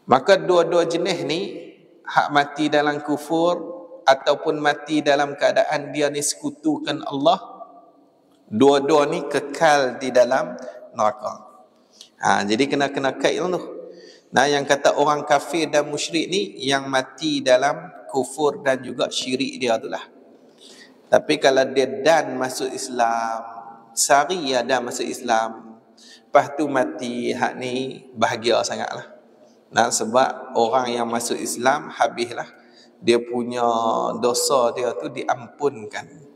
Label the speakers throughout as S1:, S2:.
S1: Maka dua-dua jenis ni, hak mati dalam kufur ataupun mati dalam keadaan dia ni sekutukan Allah, dua-dua ni kekal di dalam neraka. Jadi kena kait tu. Yang kata orang kafir dan musyrik ni yang mati dalam kufur dan juga syirik dia tu lah. Tapi kalau dia dan masuk Islam, sehari ada masuk Islam, lepas tu mati, hak ni bahagia sangatlah. Sebab orang yang masuk Islam, habislah dia punya dosa dia tu diampunkan.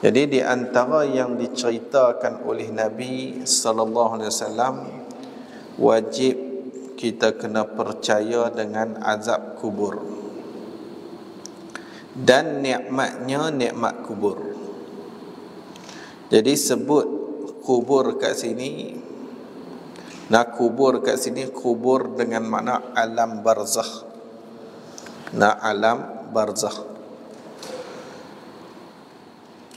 S1: Jadi di antara yang diceritakan oleh Nabi sallallahu alaihi wasallam, wajib kita kena percaya dengan azab kubur dan nikmatnya nikmat kubur. Jadi sebut kubur kat sini, kubur kat sini, kubur dengan makna alam barzakh. Alam barzakh.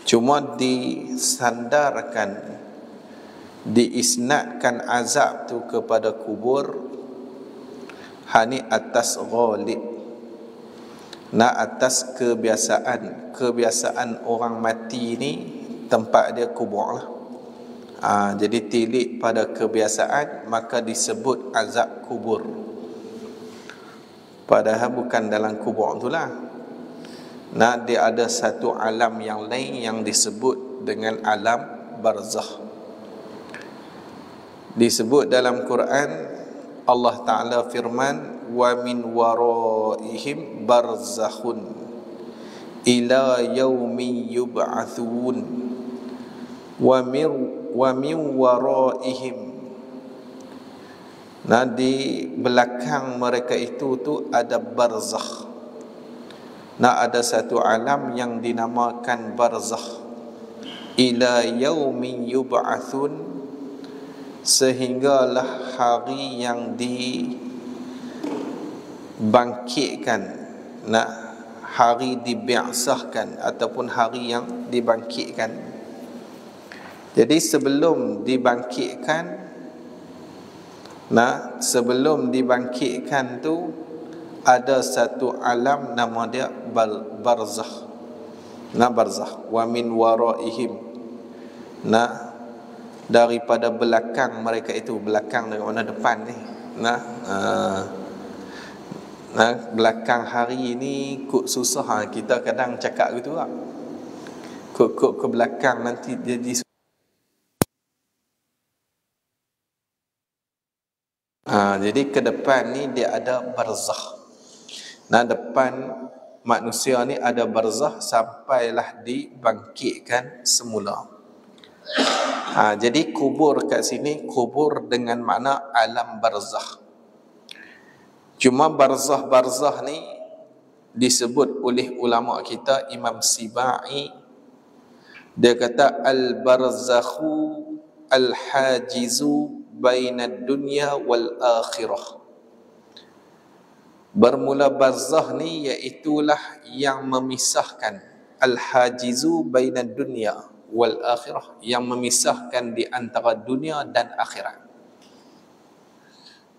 S1: Cuma disandarkan, diisnadkan azab tu kepada kubur, hani atas ghalib, atas kebiasaan orang mati ni tempat dia kubur lah. Jadi tilik pada kebiasaan, maka disebut azab kubur, padahal bukan dalam kubur tu lah. Dia ada satu alam yang lain yang disebut dengan alam barzakh. Disebut dalam Quran, Allah Ta'ala firman, wa min waraihim barzakhun ila yaumi yub'athun wa min waraihim. Di belakang mereka itu ada barzakh. Ada satu alam yang dinamakan barzakh, ila yaumi yub'athun, sehinggalah hari yang dibangkitkan, hari dibi'sahkan ataupun hari yang dibangkitkan. Jadi sebelum dibangkitkan tu ada satu alam nama dia barzakh. Barzakh. Wa min waraihim. Daripada belakang mereka itu, belakang dari mana depan ni. Belakang hari ni kok susah, kita kadang cakap gitu lah. Kok ke belakang nanti jadi jadi ke depan ni dia ada barzakh. Depan manusia ni ada barzakh sampailah dibangkitkan semula. Jadi kubur kat sini, kubur dengan makna alam barzakh. Cuma barzakh ni disebut oleh ulama kita, Imam Sibai, dia kata al-barzakhu al-hajizu bainad dunya wal akhirah. Bermula barzakh ni iaitulah yang memisahkan, al-hajizu bainad dunya wal akhirah, yang memisahkan di antara dunia dan akhirat.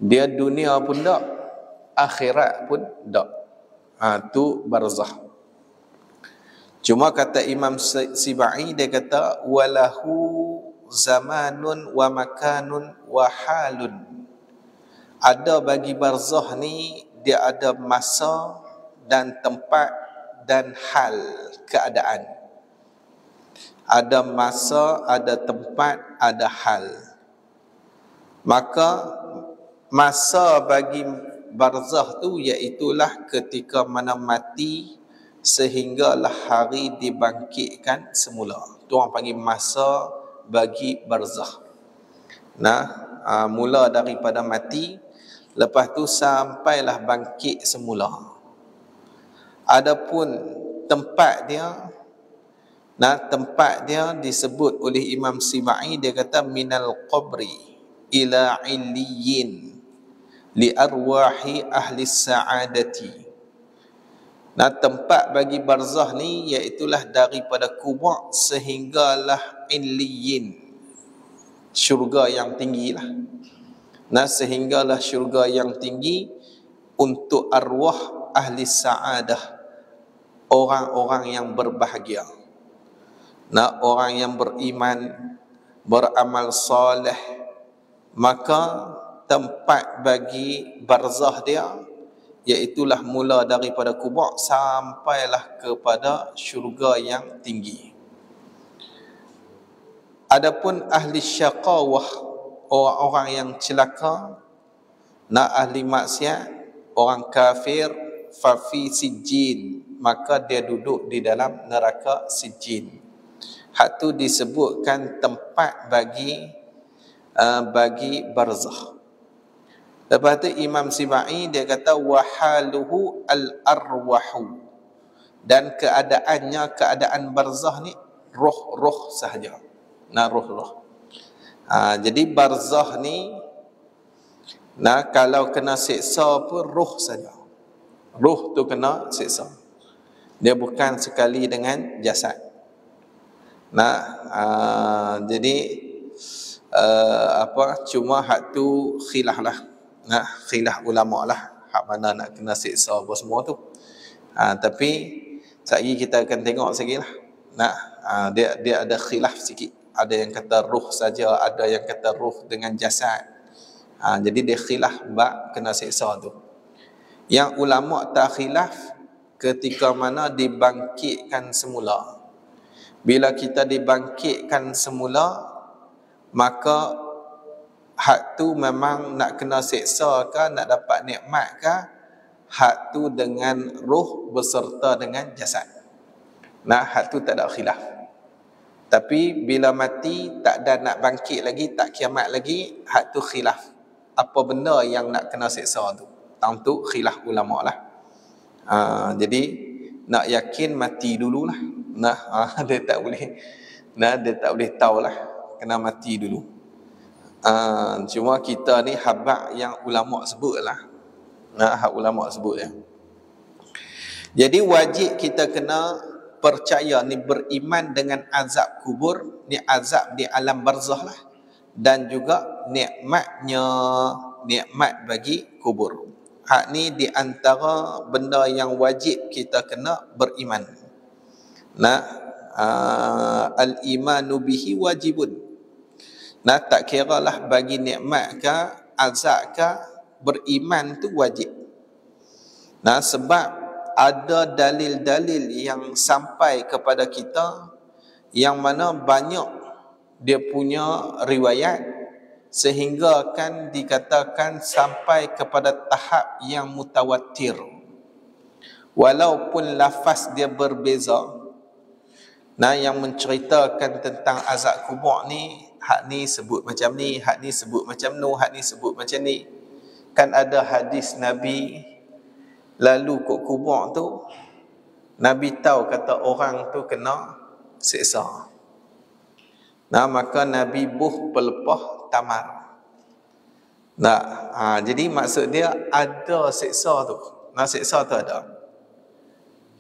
S1: Dia dunia pun tak, akhirat pun tak. Tu barzakh. Cuma kata Imam Sibai, dia kata walahu zamanun wa makanun wa halun. Ada bagi barzakh ni, dia ada masa dan tempat dan hal, keadaan. Ada masa, ada tempat, ada hal. Maka masa bagi barzakh tu iaitulah ketika mana mati sehinggalah hari dibangkitkan semula. Tu orang panggil masa bagi barzakh. Mula daripada mati, lepas tu sampailah bangkit semula. Adapun tempat dia, disebut oleh Imam Sibai, dia kata minal qabri ila illiyin li arwahi ahli sa'adati. Tempat bagi barzakh ni iaitulah daripada kubur sehinggalah illiyin, syurga yang tinggi lah. Nah, sehinggalah syurga yang tinggi untuk arwah ahli sa'adah, orang-orang yang berbahagia. Nah, orang yang beriman, beramal soleh, maka tempat bagi barzah dia iaitulah mula daripada kubur sampailah kepada syurga yang tinggi. Adapun ahli syaqawah, orang-orang yang celaka, ahli maksiat, orang kafir, fa fi sijjin, maka dia duduk di dalam neraka sijjin. Hak tu disebutkan tempat bagi barzah. Lepas tu Imam Sibai dia kata wahaluhu al-arwahu, dan keadaan barzah ni roh-roh sahaja. Roh-roh. Jadi barzah ni kalau kena siksa pun roh saja. Roh tu kena siksa. Dia bukan sekali dengan jasad. Jadi cuma hak tu khilaf lah. Khilaf ulama lah hak mana nak kena siksa apa semua tu. Tapi sekali kita akan tengok sekali lah. Dia ada khilaf sikit. Ada yang kata ruh saja, ada yang kata ruh dengan jasad. Jadi dia khilaf bab kena siksa tu. Yang ulama tak khilaf ketika mana dibangkitkan semula. Bila kita dibangkitkan semula, maka hak tu memang nak kena siksa ke, nak dapat nikmat ke, hak tu dengan ruh beserta dengan jasad. Hak tu tak ada khilaf. Tapi bila mati tak ada nak bangkit lagi, tak kiamat lagi, hak tu khilaf. Apa benda yang nak kena siksa tu? Tang tu khilaf ulama lah. Jadi nak yakin mati dululah. Dia tak boleh tahulah, kena mati dulu. Cuma kita ni habaq yang ulama sebutlah. Hak ulama sebut ya. Jadi wajib kita kena percaya ni, beriman dengan azab kubur, ni azab di alam barzah lah, dan juga nikmat bagi kubur. Hak ni di antara benda yang wajib kita kena beriman. Al-imanu bihi wajibun. Tak kira lah bagi nikmat ke azab ke, beriman tu wajib. Sebab ada dalil-dalil yang sampai kepada kita yang mana banyak dia punya riwayat, sehingga kan dikatakan sampai kepada tahap yang mutawatir. Walaupun lafaz dia berbeza, yang menceritakan tentang azab kubur ni, hak ni sebut macam ni, hak ni sebut macam nu, hak ni sebut macam ni. Kan ada hadis Nabi lalu kat kubur tu, Nabi tahu kata orang tu kena siksa. Maka Nabi buh pelepah tamar. Jadi maksud dia ada siksa tu. Siksa tu ada.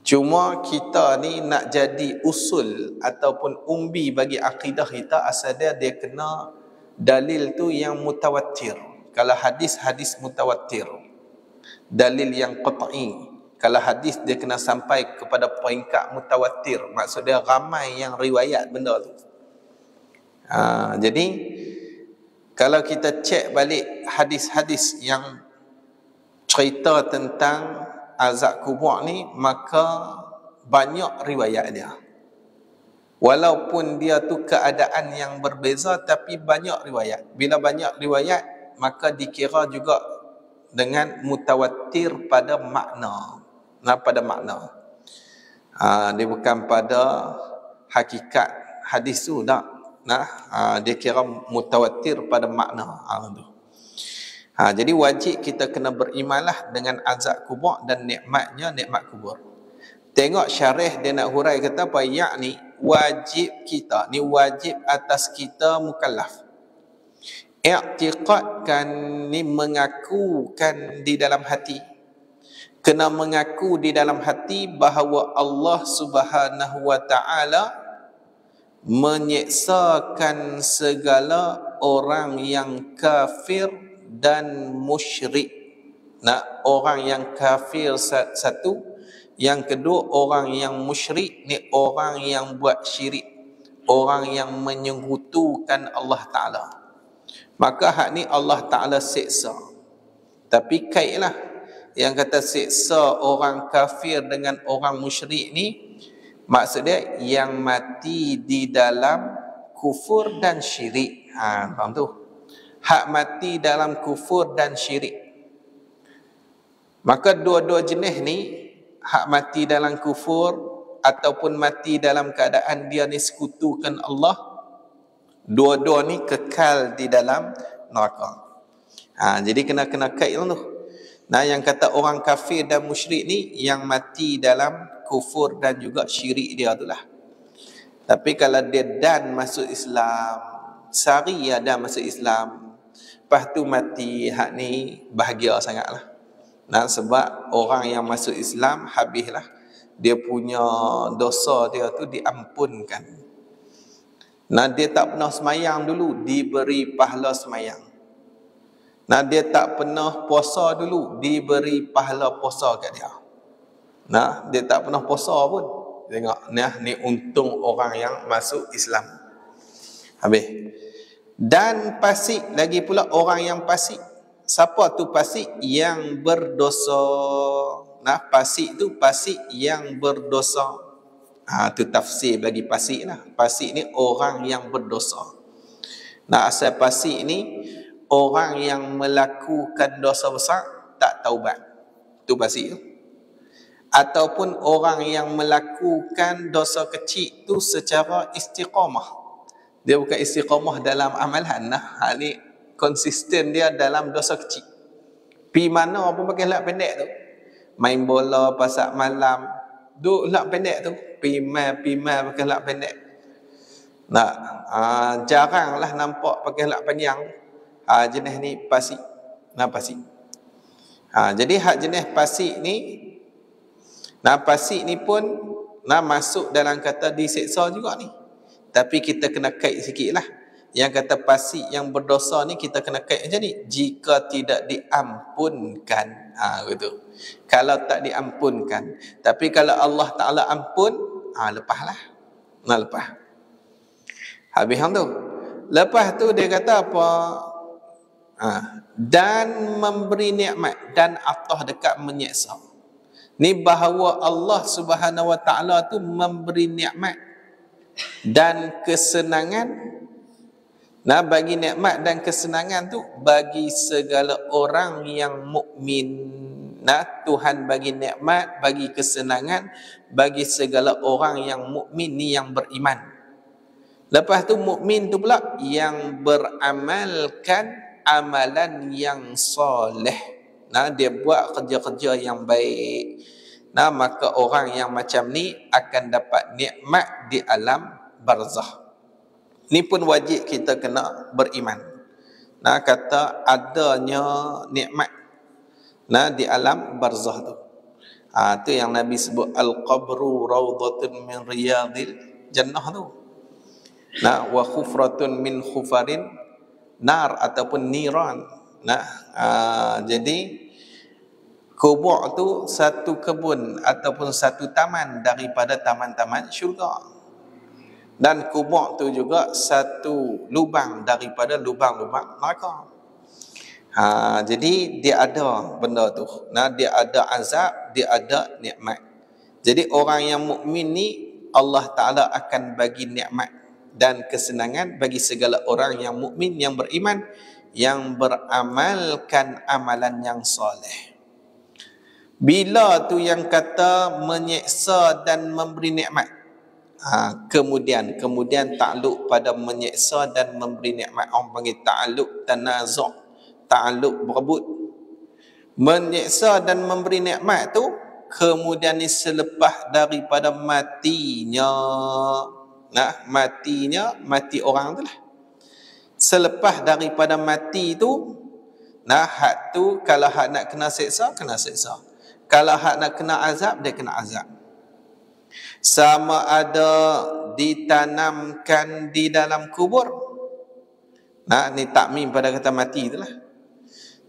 S1: Cuma kita ni nak jadi usul ataupun umbi bagi akidah kita, asal dia kena dalil tu yang mutawatir. Kalau hadis mutawatir, dalil yang qat'i. Kalau hadis dia kena sampai kepada peringkat mutawatir, maksud dia ramai yang riwayat benda tu. Jadi kalau kita cek balik hadis-hadis yang cerita tentang azab kubur ni, maka banyak riwayat dia. Walaupun dia tu keadaan yang berbeza, tapi banyak riwayat. Bila banyak riwayat, maka dikira juga dengan mutawatir pada makna. Pada makna. Dia bukan pada hakikat hadis tu tak. Dia kira mutawatir pada makna. Jadi wajib kita kena berimanlah dengan azab kubur dan nikmatnya, nikmat kubur. Tengok syarih dia nak hurai kata apa? Yakni wajib kita, ni wajib atas kita mukallaf. I'tiqadkan ni mengakukan di dalam hati. Kena mengaku di dalam hati bahawa Allah Subhanahu wa taala menyeksakan segala orang yang kafir dan musyrik. Nah, orang yang kafir satu, yang kedua orang yang musyrik ni orang yang buat syirik, orang yang menyekutukan Allah Ta'ala. Maka hak ni Allah Ta'ala seksa. Tapi kaitlah yang kata seksa orang kafir dengan orang musyrik ni, maksud dia yang mati di dalam kufur dan syirik. Faham tu? Hak mati dalam kufur dan syirik. Maka dua-dua jenis ni, hak mati dalam kufur ataupun mati dalam keadaan dia ni sekutukan Allah, dua-dua ni kekal di dalam neraka. Jadi kena kait tu. Nah, yang kata orang kafir dan musyrik ni yang mati dalam kufur dan juga syirik dia tu lah. Tapi kalau dia dan masuk Islam, sehari ada masuk Islam, lepas tu mati, hak ni bahagia sangatlah. Nah, sebab orang yang masuk Islam habislah dia punya dosa dia tu diampunkan. Nah, dia tak pernah semayang dulu, diberi pahala semayang. Nah, dia tak pernah puasa dulu, diberi pahala puasa kat dia. Nah, dia tak pernah puasa pun. Tengok, nah, ni untung orang yang masuk Islam. Habis. Dan fasik lagi pula orang yang fasik. Siapa tu fasik? Yang berdosa. Nah, fasik tu fasik yang berdosa. Tu tafsir bagi fasik lah. Fasik ni orang yang berdosa. Nah, asal fasik ni orang yang melakukan dosa besar tak taubat. Tu fasik tu. Ataupun orang yang melakukan dosa kecil tu secara istiqamah. Dia bukan istiqamah dalam amalan lah. Hal ni konsisten dia dalam dosa kecil. Pi mana pun pakai lak pendek tu. Main bola pasal malam, duk lak pendek tu. Pi mai pakai lak pendek. Nah, jaranglah nampak pakai lak panjang. Jenis ni fasik. Nah, fasik. Jadi hak jenis fasik ni, nah, fasik ni pun masuk dalam kata diseksa juga ni. Tapi kita kena kait sikit lah. Yang kata fasik yang berdosa ni kita kena kait macam ni. Jika tidak diampunkan. Gitu. Kalau tak diampunkan. Tapi kalau Allah Ta'ala ampun, lepaslah. Lepas. Habis tu. Lepas tu dia kata apa? Dan memberi nikmat dan atah dekat menyeksa. Ni bahawa Allah Subhanahu Wa Ta'ala tu memberi nikmat dan kesenangan. Nah, bagi nikmat dan kesenangan tu bagi segala orang yang mukmin. Nah, Tuhan bagi nikmat, bagi kesenangan bagi segala orang yang mukmin ni, yang beriman. Lepas tu mukmin tu pula yang beramalkan amalan yang soleh. Nah, dia buat kerja-kerja yang baik. Nah, maka orang yang macam ni akan dapat nikmat di alam barzah. Ni pun wajib kita kena beriman. Nah, kata adanya nikmat di alam barzah tu. Tu yang Nabi sebut al-qabru rawdatun min riyadil jannah tu. Nah, wa khufratun min khufarin nar ataupun niran. Nah, jadi kubur tu satu kebun ataupun satu taman daripada taman-taman syurga. Dan kubur tu juga satu lubang daripada lubang-lubang neraka. Jadi dia ada benda tu. Nah, dia ada azab, dia ada nikmat. Jadi orang yang mukmin ni Allah Ta'ala akan bagi nikmat dan kesenangan bagi segala orang yang mukmin, yang beriman, yang beramalkan amalan yang soleh. Bila tu yang kata menyeksa dan memberi nikmat, kemudian takluk pada menyeksa dan memberi nikmat. Orang panggil takluk tanazuk, takluk berebut. Menyeksa dan memberi nikmat tu kemudian ni selepas daripada matinya. Mati orang tu lah. Selepas daripada mati tu, hak tu kalau hak nak kena seksa, kena seksa. Kalau hak nak kena azab, dia kena azab. Sama ada ditanamkan di dalam kubur. Ni takmim pada kata mati itulah.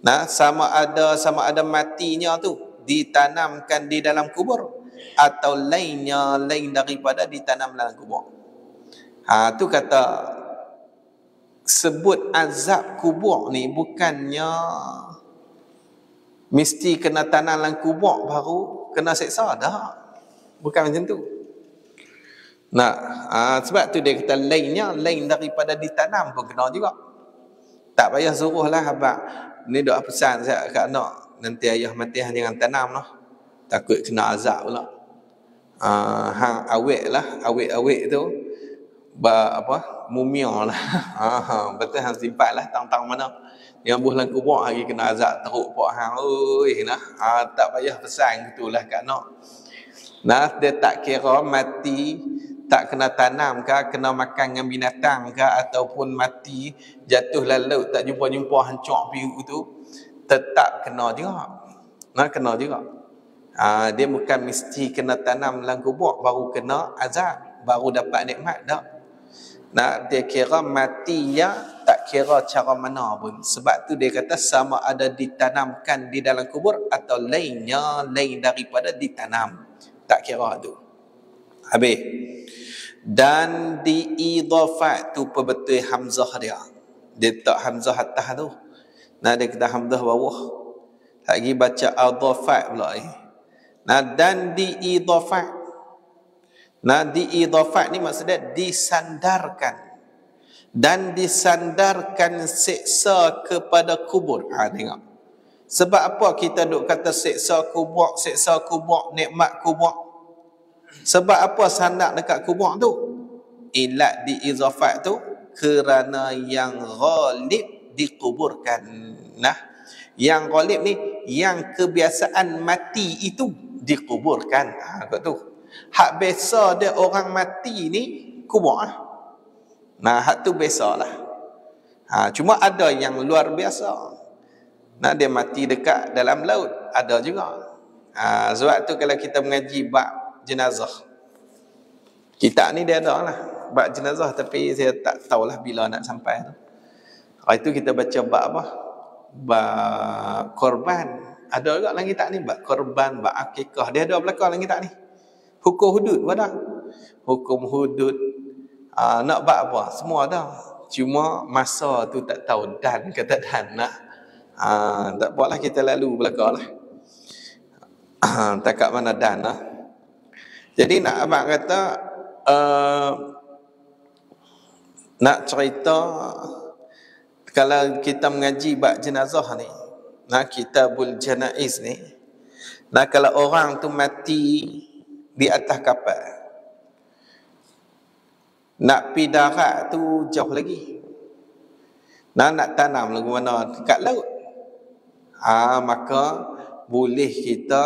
S1: Nah, sama ada matinya tu ditanamkan di dalam kubur atau lainnya lain daripada ditanam dalam kubur. Tu kata sebut azab kubur ni bukannya mesti kena tanam dalam kubur baru kena seksa dah. Bukan macam tu. Nah, sebab tu dia kata lainnya lain daripada ditanam pun kena juga. Tak payah suruhlah abang. Ni doa pesan saya kat anak. Nanti ayah mati jangan tanam lah. Takut kena azab pula. Hang awet tu mumia lah. Betul hang simpan lah tang mana. Yang bulan kubur lagi kena azab teruk pak hang. Oi nah. Tak payah pesan gitulah kat anak. Nah, dia tak kira mati tak kena tanam ke, kena makan dengan binatang ke, ataupun mati jatuh laut tak jumpa hancur biru tu, tetap kena juga. Nah, kena juga. Dia bukan mesti kena tanam dalam kubur baru kena azab, baru dapat nikmat dak. Nah, dia kira mati ya tak kira cara mana pun. Sebab tu dia kata sama ada ditanamkan di dalam kubur atau lainnya lain daripada ditanam. Tak kira tu. Habis. Dan diidhafat tu perbetul hamzah dia. Dia tak hamzah atas tu. Nah, dia kata hamzah bawah. Lagi baca adhafat pula ni. Nah, dan diidhafat. Nah, diidhafat ni maksudnya disandarkan. Dan disandarkan siksa kepada kubur. Tengok. Sebab apa kita duk kata siksa kubur, nikmat kubur? Sebab apa sandar dekat kubur tu? Ilat diizafat tu kerana yang ghalib dikuburkan. Nah, yang ghalib ni yang kebiasaan mati itu dikuburkan. Kau tu. Hak biasa dia orang mati ni kubur ah. Nah, hak tu biasalah. Cuma ada yang luar biasa. Nah, dia mati dekat dalam laut, ada juga. Sebab tu kalau kita mengaji bab jenazah. Kitab ni dia ada lah bab jenazah, tapi saya tak tahulah bila nak sampai tu. Itu kita baca bab apa? Bab korban. Ada juga dalam kitab ni bab korban, bab akikah. Dia ada belakang dalam kitab ni. Hukum hudud pun ada. Hukum hudud. Nak bab apa? Semua ada. Cuma masa tu tak tahu dan kata dan lah. Tak apalah kita lalu belakang lah. Tak kat mana dan lah. Jadi nak abang kata nak cerita kalau kita mengaji bab jenazah ni, kitabul janaiz ni, kalau orang tu mati di atas kapal, nak pi darat tu jauh lagi. Nak tanam lagu mana dekat laut. Maka boleh kita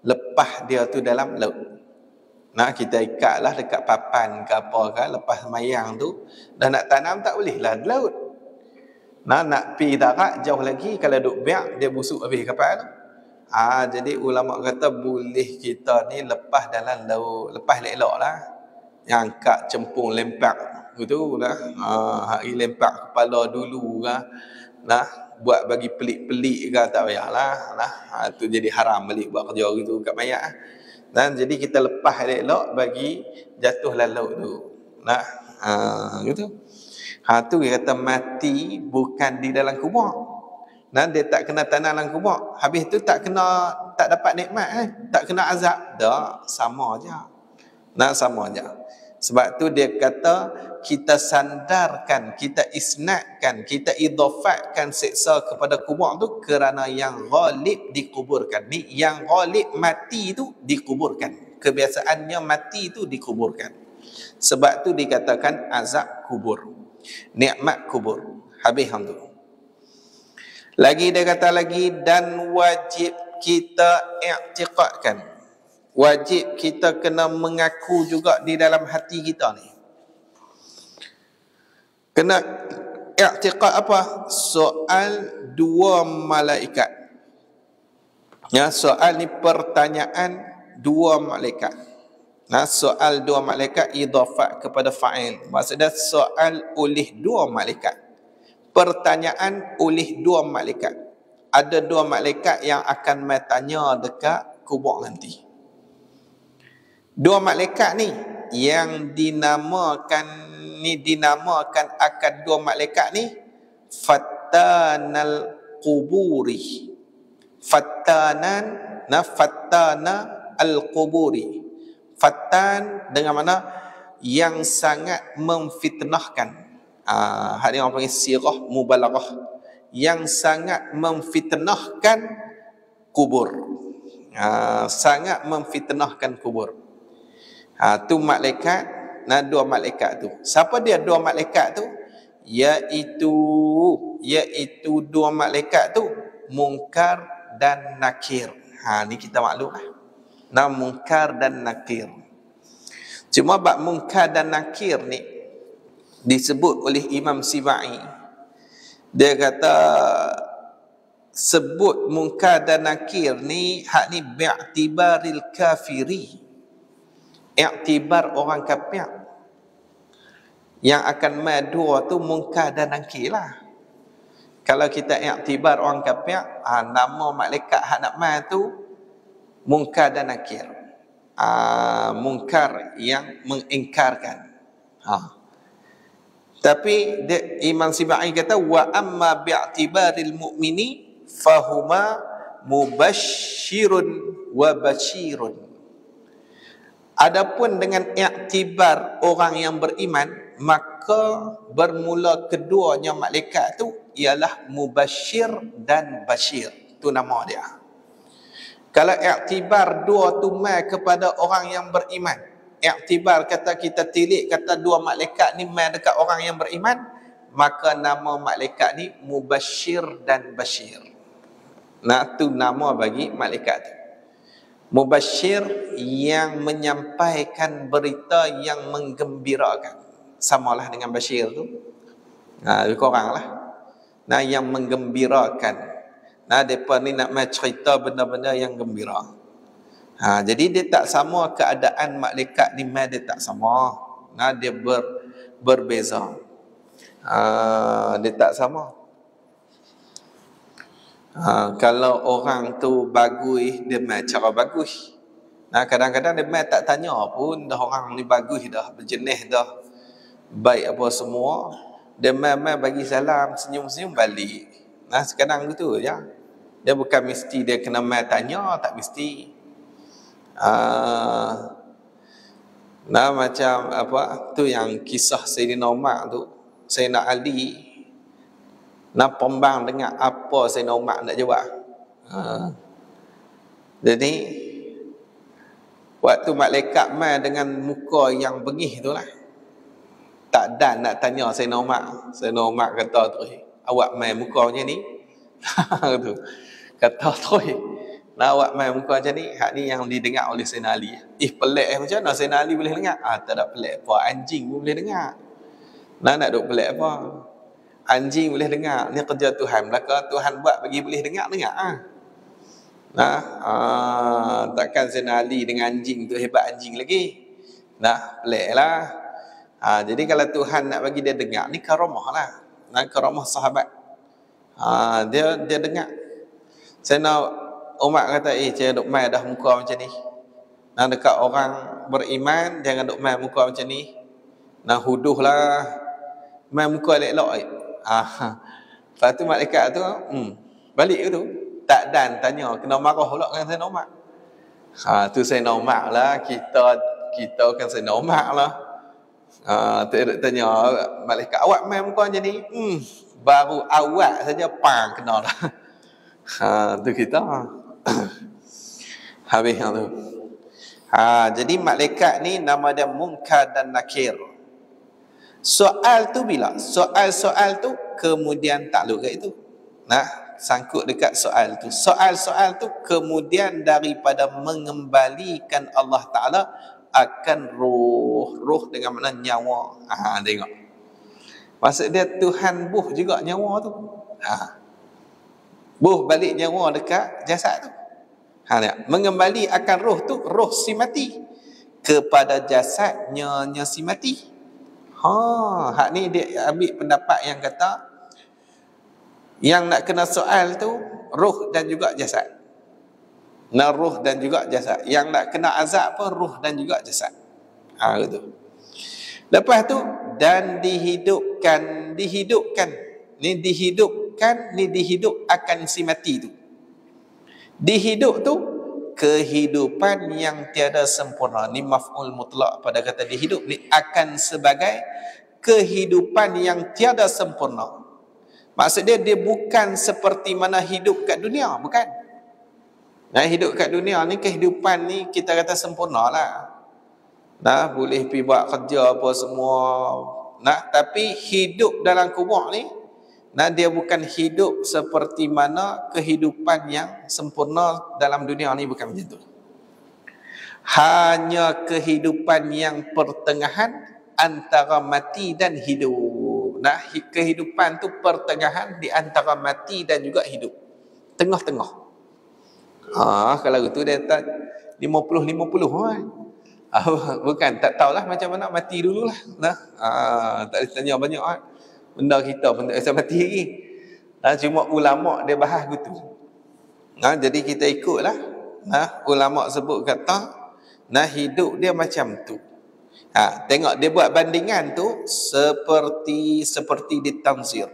S1: lepas dia tu dalam laut. Kita ikatlah dekat papan ke apa ke, lepas mayang tu, dah nak tanam tak boleh lah di laut. Nak pi darat jauh lagi, kalau duk biak dia busuk habis kapal tu. Jadi ulama kata boleh kita ni lepas dalam laut, lepas elok lah. Yang angkat cempung lempak gitu lah. Hari lempak kepala dulu lah. Buat bagi pelik-pelik ke tak payahlah. Tu jadi haram balik buat kerja gitu kat mayat. Dan jadi kita lepas elok bagi jatuh laut tu. Gitu. Tu dia kata mati bukan di dalam kubur. Dia tak kena tanam dalam kubur. Habis tu tak dapat nikmat tak kena azab. Dah sama aja. Sama aja. Sebab tu dia kata kita sandarkan, kita isnadkan, kita idhafatkan siksa kepada kubur tu kerana yang ghalib dikuburkan. Ni yang ghalib mati tu dikuburkan. Kebiasaannya mati tu dikuburkan. Sebab tu dikatakan azab kubur. Nikmat kubur. Habis hang tu. Lagi dia kata lagi, dan wajib kita i'tiqadkan. Wajib kita kena mengaku juga di dalam hati kita ni. Kena i'tiqad apa? Soal dua malaikat. Soal ni pertanyaan dua malaikat. Soal dua malaikat idhafat kepada fa'il. Maksudnya soal oleh dua malaikat. Pertanyaan oleh dua malaikat. ada dua malaikat yang akan mai tanya dekat kubur nanti. Dua malaikat ni yang dinamakan akan dua malaikat ni fattanal quburi. Fattana al-quburi. Fattan dengan mana yang sangat memfitnahkan. Hal ni orang panggil sirah mubalaghah. Yang sangat memfitnahkan kubur. Sangat memfitnahkan kubur. Tu malaikat, dua malaikat tu. Siapa dia dua malaikat tu? Iaitu dua malaikat tu Munkar dan Nakir. Ni kita maklum lah. Munkar dan Nakir. Cuma bab Munkar dan Nakir ni disebut oleh Imam Sibai. Dia kata sebut Munkar dan Nakir ni hak ni bi'tibaril kafiri. I'tibar orang kafir. Yang akan mai dua tu Munkar dan Nakir lah. Kalau kita i'tibar orang kafir, nama malaikat hak nak mai tu Munkar dan Nakir. Munkar yang mengingkarkan. Tapi Imam Sibai kata wa amma bi'tibaril mu'mini fahuma mubashshirun wa bashirun. Adapun dengan iktibar orang yang beriman, maka bermula keduanya malaikat tu ialah mubashir dan bashir. Tu nama dia. Kalau iktibar dua tu mai kepada orang yang beriman, iktibar kata kita tilik kata dua malaikat ni mai dekat orang yang beriman, maka nama malaikat ni mubashir dan bashir. Tu nama bagi malaikat tu. Mubashir yang menyampaikan berita yang menggembirakan. Samalah dengan bashir tu. Lebih kurang lah. Yang menggembirakan. Mereka ni nak main cerita benda-benda yang gembira. Jadi dia tak sama keadaan malaikat ni, dia tak sama. Dia berbeza. Dia tak sama. Kalau orang tu bagus, dia main cara bagus. Kadang-kadang dia main tak tanya pun dah orang ni bagus dah, berjenis dah, baik apa semua. Dia main bagi salam, senyum-senyum balik. Sekarang gitu ya. Dia bukan mesti dia kena main tanya, tak mesti. Macam apa tu yang kisah Sayyidina Umar tu, Sayyidina Ali pembang dengar apa Sayyidina Umar nak jawab. Jadi waktu malaikat mai dengan muka yang bengih tu lah, tak dan nak tanya Sayyidina Umar. Sayyidina Umar kata tu, awak mai muka macam ni. Tu kata tu, awak mai muka macam ni. Hak ni yang didengar oleh Sayyidina Ali. Pelik macam mana Sayyidina Ali boleh dengar? Tak ada pelik apa, anjing pun boleh dengar. Nak duk pelik apa? Anjing boleh dengar. Ni kerja Tuhan belaka. Tuhan buat bagi boleh dengar. Takkan Sayyidina Ali dengan anjing tu hebat anjing lagi. Pelik lah. Jadi kalau Tuhan nak bagi dia dengar, ni karamah lah. Karamah sahabat. Dia dengar. Sayyidina Umar kata, jangan duk main dah muka macam ni. Dekat orang beriman, jangan duk main muka macam ni. Huduh lah. Main muka elok-elok. Lepas tu malaikat tu balik tu tak dan tanya, kena marah pula dengan Sayyidina Umar. Tu Sayyidina Umar lah, kita kan Sayyidina Umar lah. Tak tanya malaikat, awak main muka macam ni, baru awak saja kena lah. Tu kita habis yang tu. Jadi malaikat ni nama dia Munkar dan Nakir. Soal tu bila? Soal tu kemudian takluk ke itu. Sangkut dekat soal tu. Soal-soal tu kemudian daripada mengembalikan Allah Ta'ala akan ruh dengan mana nyawa. Tengok. Maksud dia Tuhan buh juga nyawa tu. Buh balik nyawa dekat jasad tu. Mengembali akan roh tu, roh si mati kepada jasadnya si mati. Hak ni dia ambil pendapat yang kata yang nak kena soal tu ruh dan juga jasad. Nah, ruh dan juga jasad. Yang nak kena azab pun ruh dan juga jasad. Gitu. Lepas tu, dan dihidupkan. Ni dihidupkan, ni dihidup akan si mati tu. Dihidup tu kehidupan yang tiada sempurna. Ni maf'ul mutlak pada kata dihidup. Ni akan sebagai kehidupan yang tiada sempurna. Maksudnya dia bukan seperti mana hidup kat dunia, bukan. Nah, hidup kat dunia ni, kehidupan ni kita kata sempurna lah. Nah, boleh pergi buat kerja apa semua. Nah, tapi hidup dalam kubur ni, nah, dia bukan hidup seperti mana kehidupan yang sempurna dalam dunia ni, bukan macam tu. Hanya kehidupan yang pertengahan antara mati dan hidup. Nah, kehidupan tu pertengahan di antara mati dan juga hidup. Tengah-tengah. Kalau itu dia tak 50-50 kan. Bukan, tak tahulah macam mana, mati dululah. Nah, tak ditanya banyak kan. Benda kita pun tak bisa mati lagi. Cuma ulama dia bahas gitu. Jadi kita ikutlah. Ulama sebut kata, hidup dia macam tu. Tengok dia buat bandingan tu seperti di Tanzir.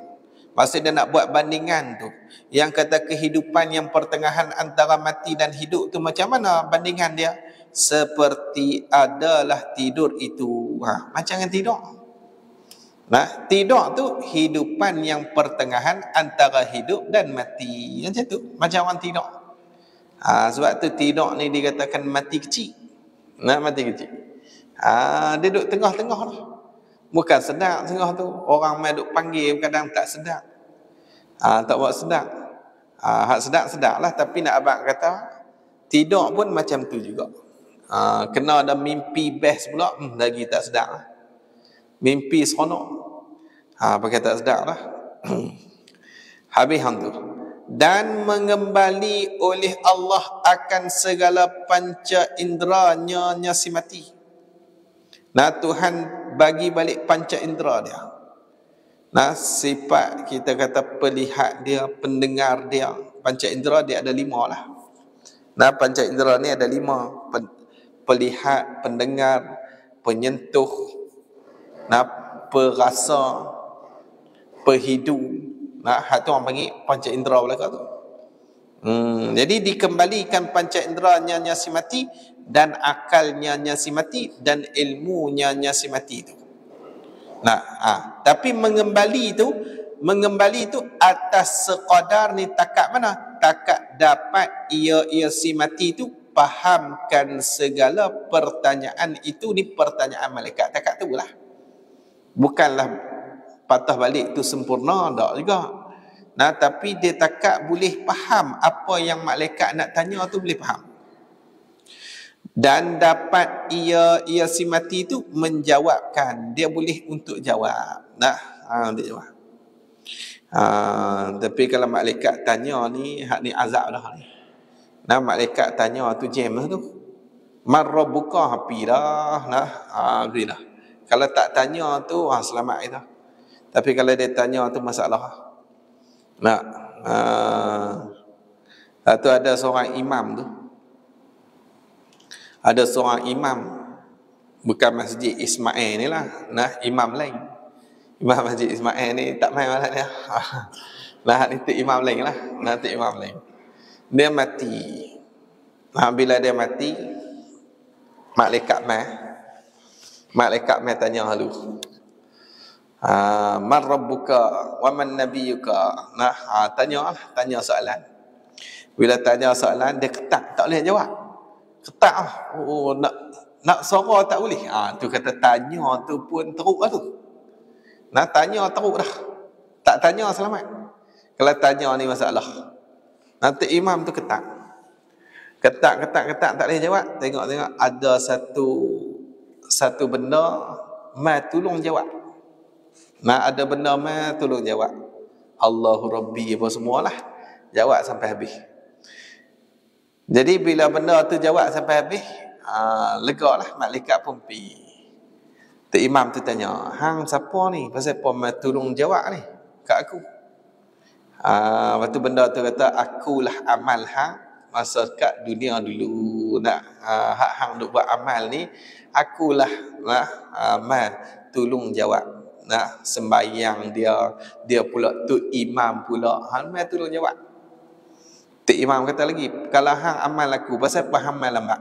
S1: Maksud dia nak buat bandingan tu. Yang kata kehidupan yang pertengahan antara mati dan hidup tu macam mana bandingan dia? Seperti adalah tidur itu. Macam yang tidur. Nah, tidur tu hidupan yang pertengahan antara hidup dan mati. Macam tu, macam orang tidur. Sebab tu tidur ni dikatakan mati kecil. Mati kecil. Dia duduk tengah-tengah lah. Bukan sedap tengah tu. Orang main duduk panggil kadang tak sedap. Tak buat sedap. Hak sedap-sedap lah. Tapi nak abang kata, tidur pun macam tu juga. Kena ada mimpi best pula, lagi tak sedap lah. Mimpi seronok, pakai tak sedap lah. Habis hang tu. Dan mengembali oleh Allah akan segala panca inderanya si mati. Nah, Tuhan bagi balik panca indera dia. Nah, sifat kita kata pelihat dia, pendengar dia. Panca indera dia ada 5 lah. Nah, panca indera ni ada 5. Pelihat, pendengar, penyentuh, perasa, perhidu. Hak tu orang panggil panca indera belaka tu. Jadi dikembalikan panca inderanya si mati, dan akalnya si mati, dan ilmunya si mati tu. Tapi mengembali tu atas sekadar ni takat mana? Takat dapat ia si mati tu fahamkan segala pertanyaan itu ni pertanyaan malaikat. Takat tu lah. Bukanlah patah balik tu sempurna, tak juga. Tapi dia takat boleh faham apa yang malaikat nak tanya tu, boleh faham. Dan dapat ia si mati tu menjawabkan. Dia boleh untuk jawab. Dia jawab. Tapi kalau malaikat tanya ni, hak ni azab dah ni. Malaikat tanya tu jam lah tu. Man rabbuka, happy dah. Agree dah. Kalau tak tanya tu, selamat kita. Tapi kalau dia tanya tu masalah. Tu ada seorang imam tu. Ada seorang imam, bukan Masjid Ismail ni lah. Imam lain. Imam Masjid Ismail ni tak main malah dia. Ni tu imam lain lah. Tu imam lain. Dia mati. Bila dia mati, malaikat tanya halu. Man rabbuka wa man nabiyuka. Tanya soalan. Bila tanya soalan, dia ketak, tak boleh jawab. Ketak nak suara tak boleh. Tu kata tanya tu pun teruk lah tu. Tanya teruk dah. Tak tanya selamat. Kalau tanya ni masalah. Nanti imam tu ketak, tak boleh jawab. Tengok ada satu benda tolong jawab. Ada benda tolong jawab. Allahu Rabbi apa semualah. Jawab sampai habis. Jadi bila benda tu jawab sampai habis, lega lah, malaikat pun pergi. Tu imam tu tanya, hang siapa ni? Pasal apa tolong jawab ni kat aku? Lepas tu benda tu kata akulah amal hang masa kat dunia dulu. Nak hak hang duk buat amal ni, akulah amal tolong jawab. Nak sembahyang dia pula tu imam pula. Hang mai tolong jawab. Tu imam kata lagi, kalau hang amal aku pasal faham amal lambat.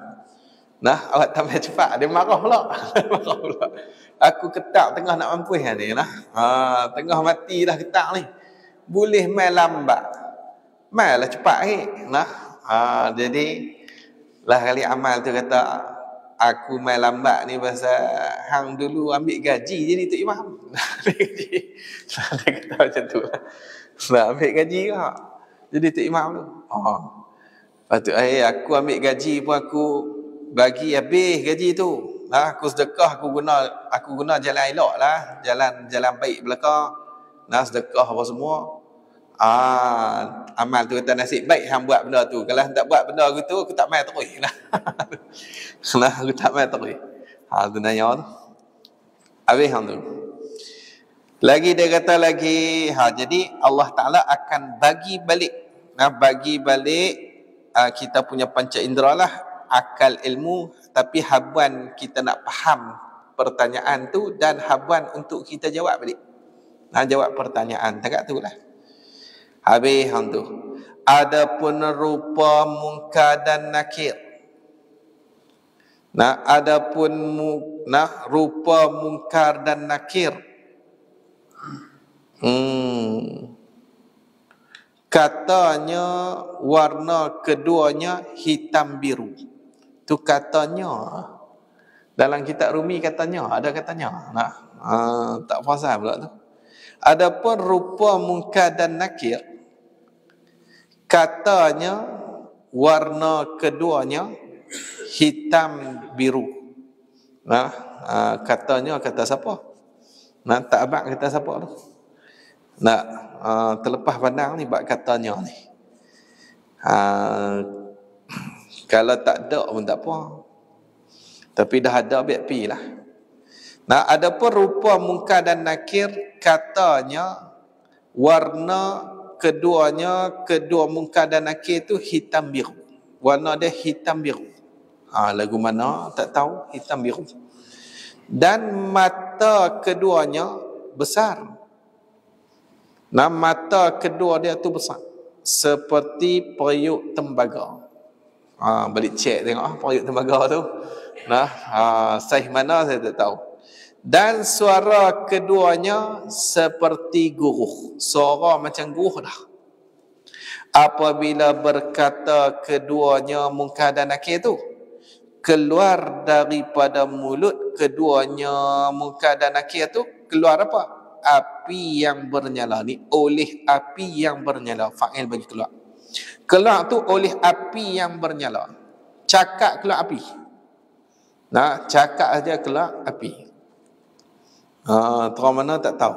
S1: Nah, awak tambah cepat, dia marah pula. Marah pula. Aku ketak tengah nak mampu ni lah. Tengah mati dah ketak ni. Boleh main lambat. Main lah cepat ni. Nah, jadi lah kali amal tu kata aku main lambat ni pasal hang dulu ambil gaji jadi tu imam. Ambil gaji. Dia kata macam tu lah. Nak ambil gaji ke? Jadi tu imam tu. Lepas tu aku ambil gaji pun aku bagi habis gaji tu. Aku sedekah aku guna jalan elok lah, jalan baik belaka. Sedekah apa semua. Amal tu kata nasib baik hang buat benda tu. Kalau hang tak buat benda gitu aku tak mai terus lah. Aku tak mai terus. Tu nanya tu. Habis hang tu. Lagi dia kata lagi, jadi Allah Taala akan bagi balik. Bagi balik kita punya panca indera lah, akal ilmu, tapi habuan kita nak faham pertanyaan tu dan habuan untuk kita jawab balik. Jawab pertanyaan dekat tu lah. Habis hang tu. Adapun rupa munkar dan nakir. Adapun rupa munkar dan nakir. Katanya warna keduanya hitam biru. Tu katanya. Dalam kitab Rumi katanya, ada katanya. Tak pasal pula tu. Adapun rupa munkar dan nakir, katanya warna keduanya hitam biru. Katanya kata siapa? Tak abang kata siapa tu? Terlepas pandang ni bab katanya ni. Kalau tak ada pun tak apa. Tapi dah ada biar pi lah. Adapun rupa munkar dan nakir, katanya warna keduanya, kedua munkar dan nakir tu hitam biru. Warna dia hitam biru. Lagu mana tak tahu, hitam biru. Dan mata keduanya besar. Mata kedua dia tu besar seperti periuk tembaga. Balik cek tengok periuk tembaga tu. Saiz mana saya tak tahu. Dan suara keduanya seperti guruh. Suara macam guruh dah. Apabila berkata keduanya munkar dan nakir tu, keluar daripada mulut keduanya munkar dan nakir tu, keluar apa? Api yang bernyala. Ni oleh api yang bernyala. Fa'il bagi keluar. Keluar tu oleh api yang bernyala. Cakap keluar api. Cakap saja keluar api. Terang mana tak tahu.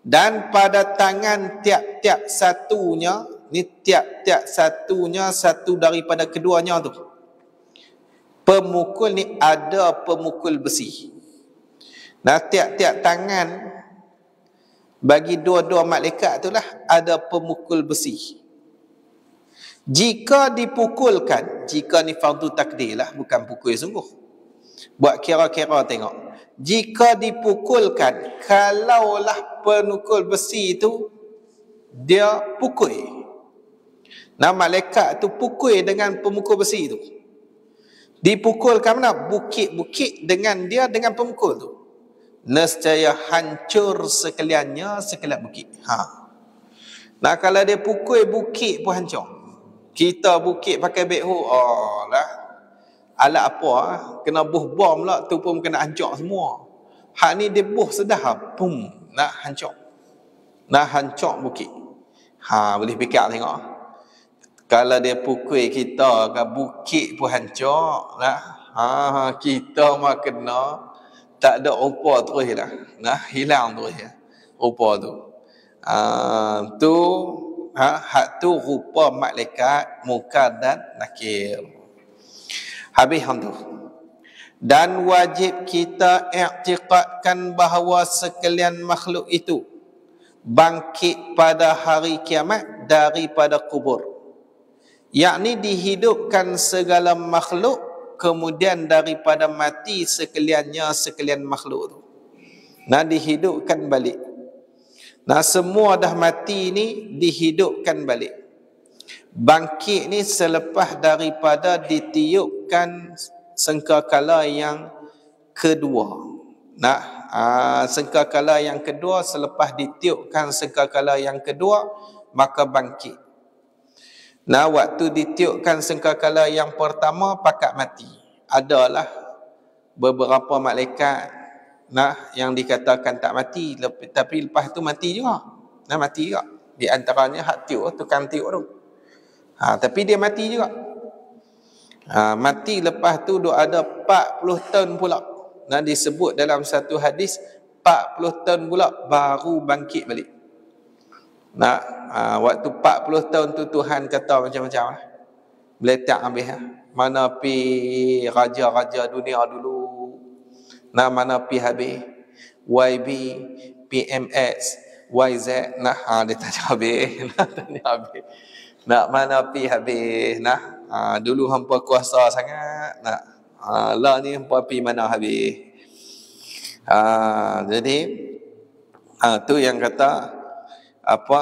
S1: Dan pada tangan tiap-tiap satunya, ni tiap-tiap satunya, satu daripada keduanya tu, pemukul ni ada pemukul besi. Tiap-tiap tangan bagi dua-dua malaikat itulah ada pemukul besi. Jika dipukulkan, jika ni fardu takdir lah, bukan pukul sungguh. Buat kira-kira tengok. Jika dipukulkan, kalaulah pemukul besi itu dia pukul. Malaikat tu pukul dengan pemukul besi itu. Dipukulkan mana? Bukit-bukit dengan dia dengan pemukul tu. Nescaya hancur sekaliannya sekalian bukit. Kalau dia pukul bukit pun hancur. Kita bukit pakai backhoe, lah. Alat apa? Kena buh bom lah, tu pun kena hancur semua. Hak ni dia buh sedah, pum, nak hancur. Nak hancur bukit. Boleh fikir tengok. Kalau dia pukul kita, bukit pun hancur, lah. Kita mah kena tak ada rupa terus lah. Hilang terus ya. Rupa tu. Tu hak tu rupa malaikat munkar dan nakir. Habis hang tu. Dan wajib kita i'tiqadkan bahawa sekalian makhluk itu bangkit pada hari kiamat daripada kubur, yakni dihidupkan segala makhluk kemudian daripada mati sekalian makhluk tu. Nah, dihidupkan balik. Nah, semua dah mati ni dihidupkan balik. Bangkit ni selepas daripada ditiupkan sangkakala yang kedua. Nah, sangkakala yang kedua, selepas ditiupkan sangkakala yang kedua, maka bangkit. Nah, waktu ditiupkan sangkakala yang pertama pakat mati. Adalah beberapa malaikat yang dikatakan tak mati, tapi lepas tu mati juga. Nah, mati juga. Di antaranya hak tiup, tukang tiup tu. Tapi dia mati juga. Mati lepas tu ada 40 tahun pula. Nah, disebut dalam satu hadis 40 tahun pula baru bangkit balik. Nah, waktu 40 tahun tu Tuhan kata macam-macam lah. Meletak habis lah. Mana pi raja-raja dunia dulu. Nah, mana pi habis. YB, PMX, YZ. Nah, dia tanya habis. Nah, tanya habis. Nak mana pi habis. Nah, dulu hampa kuasa sangat. Nah, lah ni hampa pi mana habis. Jadi tu yang kata apa,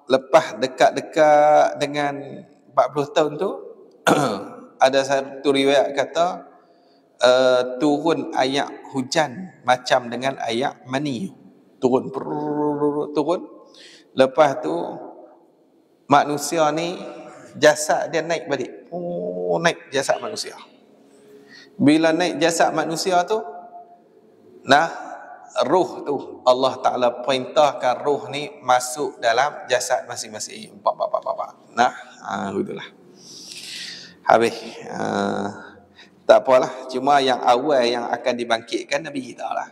S1: lepas dekat-dekat dengan 40 tahun tu ada satu riwayat kata turun ayat hujan macam dengan ayat mani, turun. Lepas tu manusia ni jasad dia naik balik. Naik jasad manusia. Bila naik jasad manusia tu, nah, ruh tu Allah Ta'ala perintahkan ruh ni masuk dalam jasad masing-masing. Nah, itulah. Habis. Tak apalah, cuma yang awal yang akan dibangkitkan Nabi kita lah.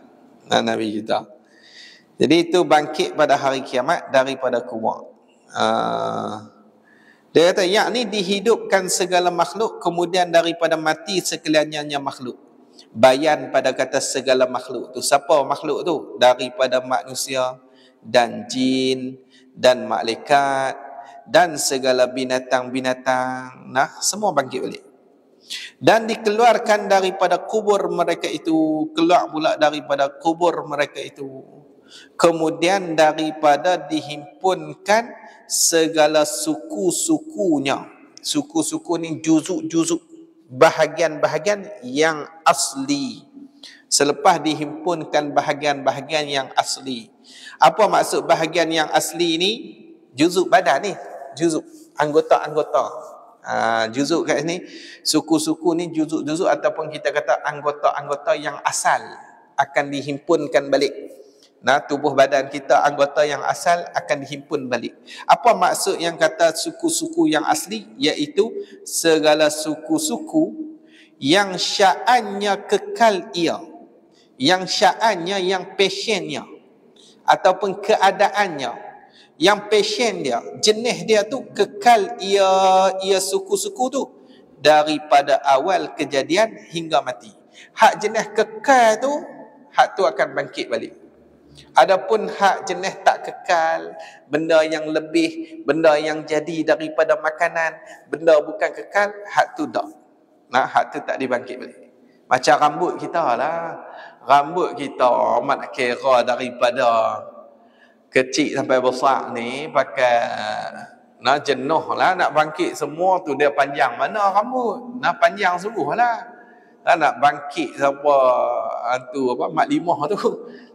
S1: Nabi kita. Jadi itu bangkit pada hari kiamat daripada kubur. Dia kata, yakni dihidupkan segala makhluk kemudian daripada mati sekaliannya makhluk. Bayan pada kata segala makhluk tu. Siapa makhluk tu? Daripada manusia dan jin dan malaikat dan segala binatang-binatang. Nah, semua bangkit balik. Dan dikeluarkan daripada kubur mereka itu, keluar pula daripada kubur mereka itu. Kemudian daripada dihimpunkan segala suku-sukunya. Suku-suku ni juzuk-juzuk, bahagian-bahagian yang asli. Selepas dihimpunkan bahagian-bahagian yang asli. Apa maksud bahagian yang asli ni? Juzuk badan ni, juzuk, anggota-anggota. Juzuk kat sini, suku-suku ni juzuk-juzuk ataupun kita kata anggota-anggota yang asal akan dihimpunkan balik. Nah, tubuh badan kita, anggota yang asal akan dihimpun balik. Apa maksud yang kata suku-suku yang asli? Iaitu segala suku-suku yang sya'annya kekal ia, yang sya'annya, yang passionnya ataupun keadaannya, yang passion dia, jenis dia tu kekal ia suku-suku tu daripada awal kejadian hingga mati. Hak jenis kekal tu, hak tu akan bangkit balik. Adapun hak jenis tak kekal, benda yang lebih, benda yang jadi daripada makanan, benda bukan kekal, hak tu tak. Nah, hak tu tak dibangkit balik. Macam rambut kita lah. Rambut kita amat kira daripada kecil sampai besar ni pakai jenuh lah nak bangkit semua tu. Dia panjang mana rambut, panjang sungguh lah. Nak bangkit siapa tu mak limah tu,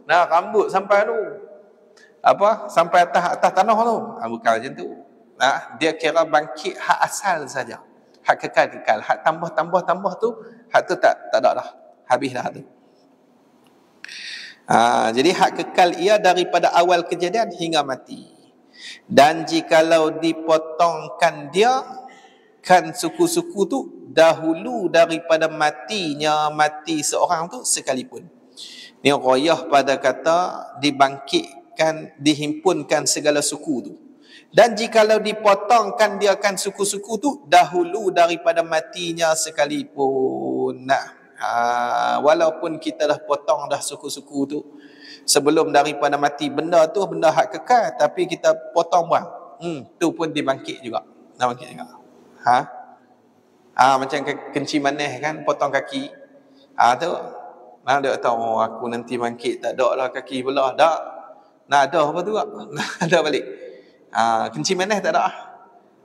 S1: rambut sampai tu sampai atas tanah tu, bukan macam tu. Dia kira bangkit hak asal saja, hak kekal. Hak tambah tu, hak tu tak ada dah, habis dah tu. Jadi hak kekal ia daripada awal kejadian hingga mati. Dan jikalau dipotongkan dia, kan suku-suku tu dahulu daripada mati seorang tu sekalipun. Ni royah pada kata dibangkitkan, dihimpunkan segala suku tu. Dan jikalau dipotongkan dia kan suku-suku tu dahulu daripada matinya sekalipun. Walaupun kita dah potong dah suku-suku tu, sebelum daripada mati. Benda tu benda hak kekal, tapi kita potong buang. Tu pun dibangkit juga. Dah bangkit juga. Macam kencing manis kan, potong kaki. Tu. Nah, dia tahu aku nanti bangkit tak ada lah kaki belah. Tak. Nah, ada apa tu? Ada balik. Kencing manis tak ada.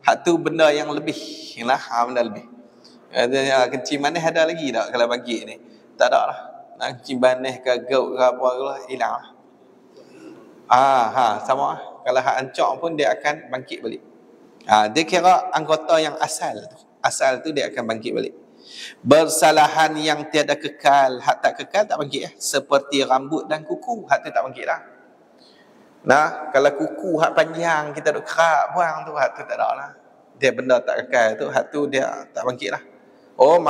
S1: Hak tu benda yang lebih. Lah, benda lebih. Kencing manis ada lagi tak kalau bangkit ni? Tak ada lah. Nak kencing manis ke gout ke apa ke lah, hilang lah. Sama lah. Kalau hak ancak pun dia akan bangkit balik. Dia kira anggota yang asal tu. Asal tu dia akan bangkit balik. Bersalahan yang tiada kekal, hak tak kekal tak bangkit. Seperti rambut dan kuku, hak tu tak bangkit lah. Nah, kalau kuku hak panjang kita duk kerak buang tu, hak tu tak ada lah. Dia benda tak kekal tu, hak tu dia tak bangkit lah.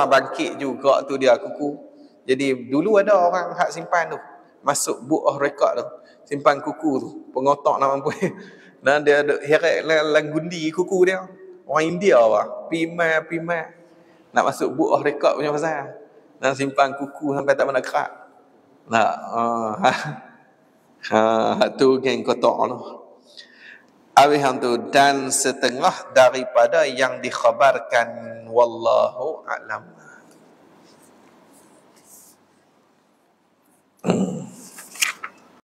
S1: Bangkit juga tu dia kuku. Jadi dulu ada orang hak simpan tu, masuk book of record tu, simpan kuku tu, pengotak nak mampu. Dan dia heret gundi kuku dia. Orang India lah, pimai nak masuk book of record punya pasal. Dan simpan kuku sampai tak mana kerak. Tu geng kotak tu. Habis tu, dan setengah daripada yang dikhabarkan wallahu a'lam.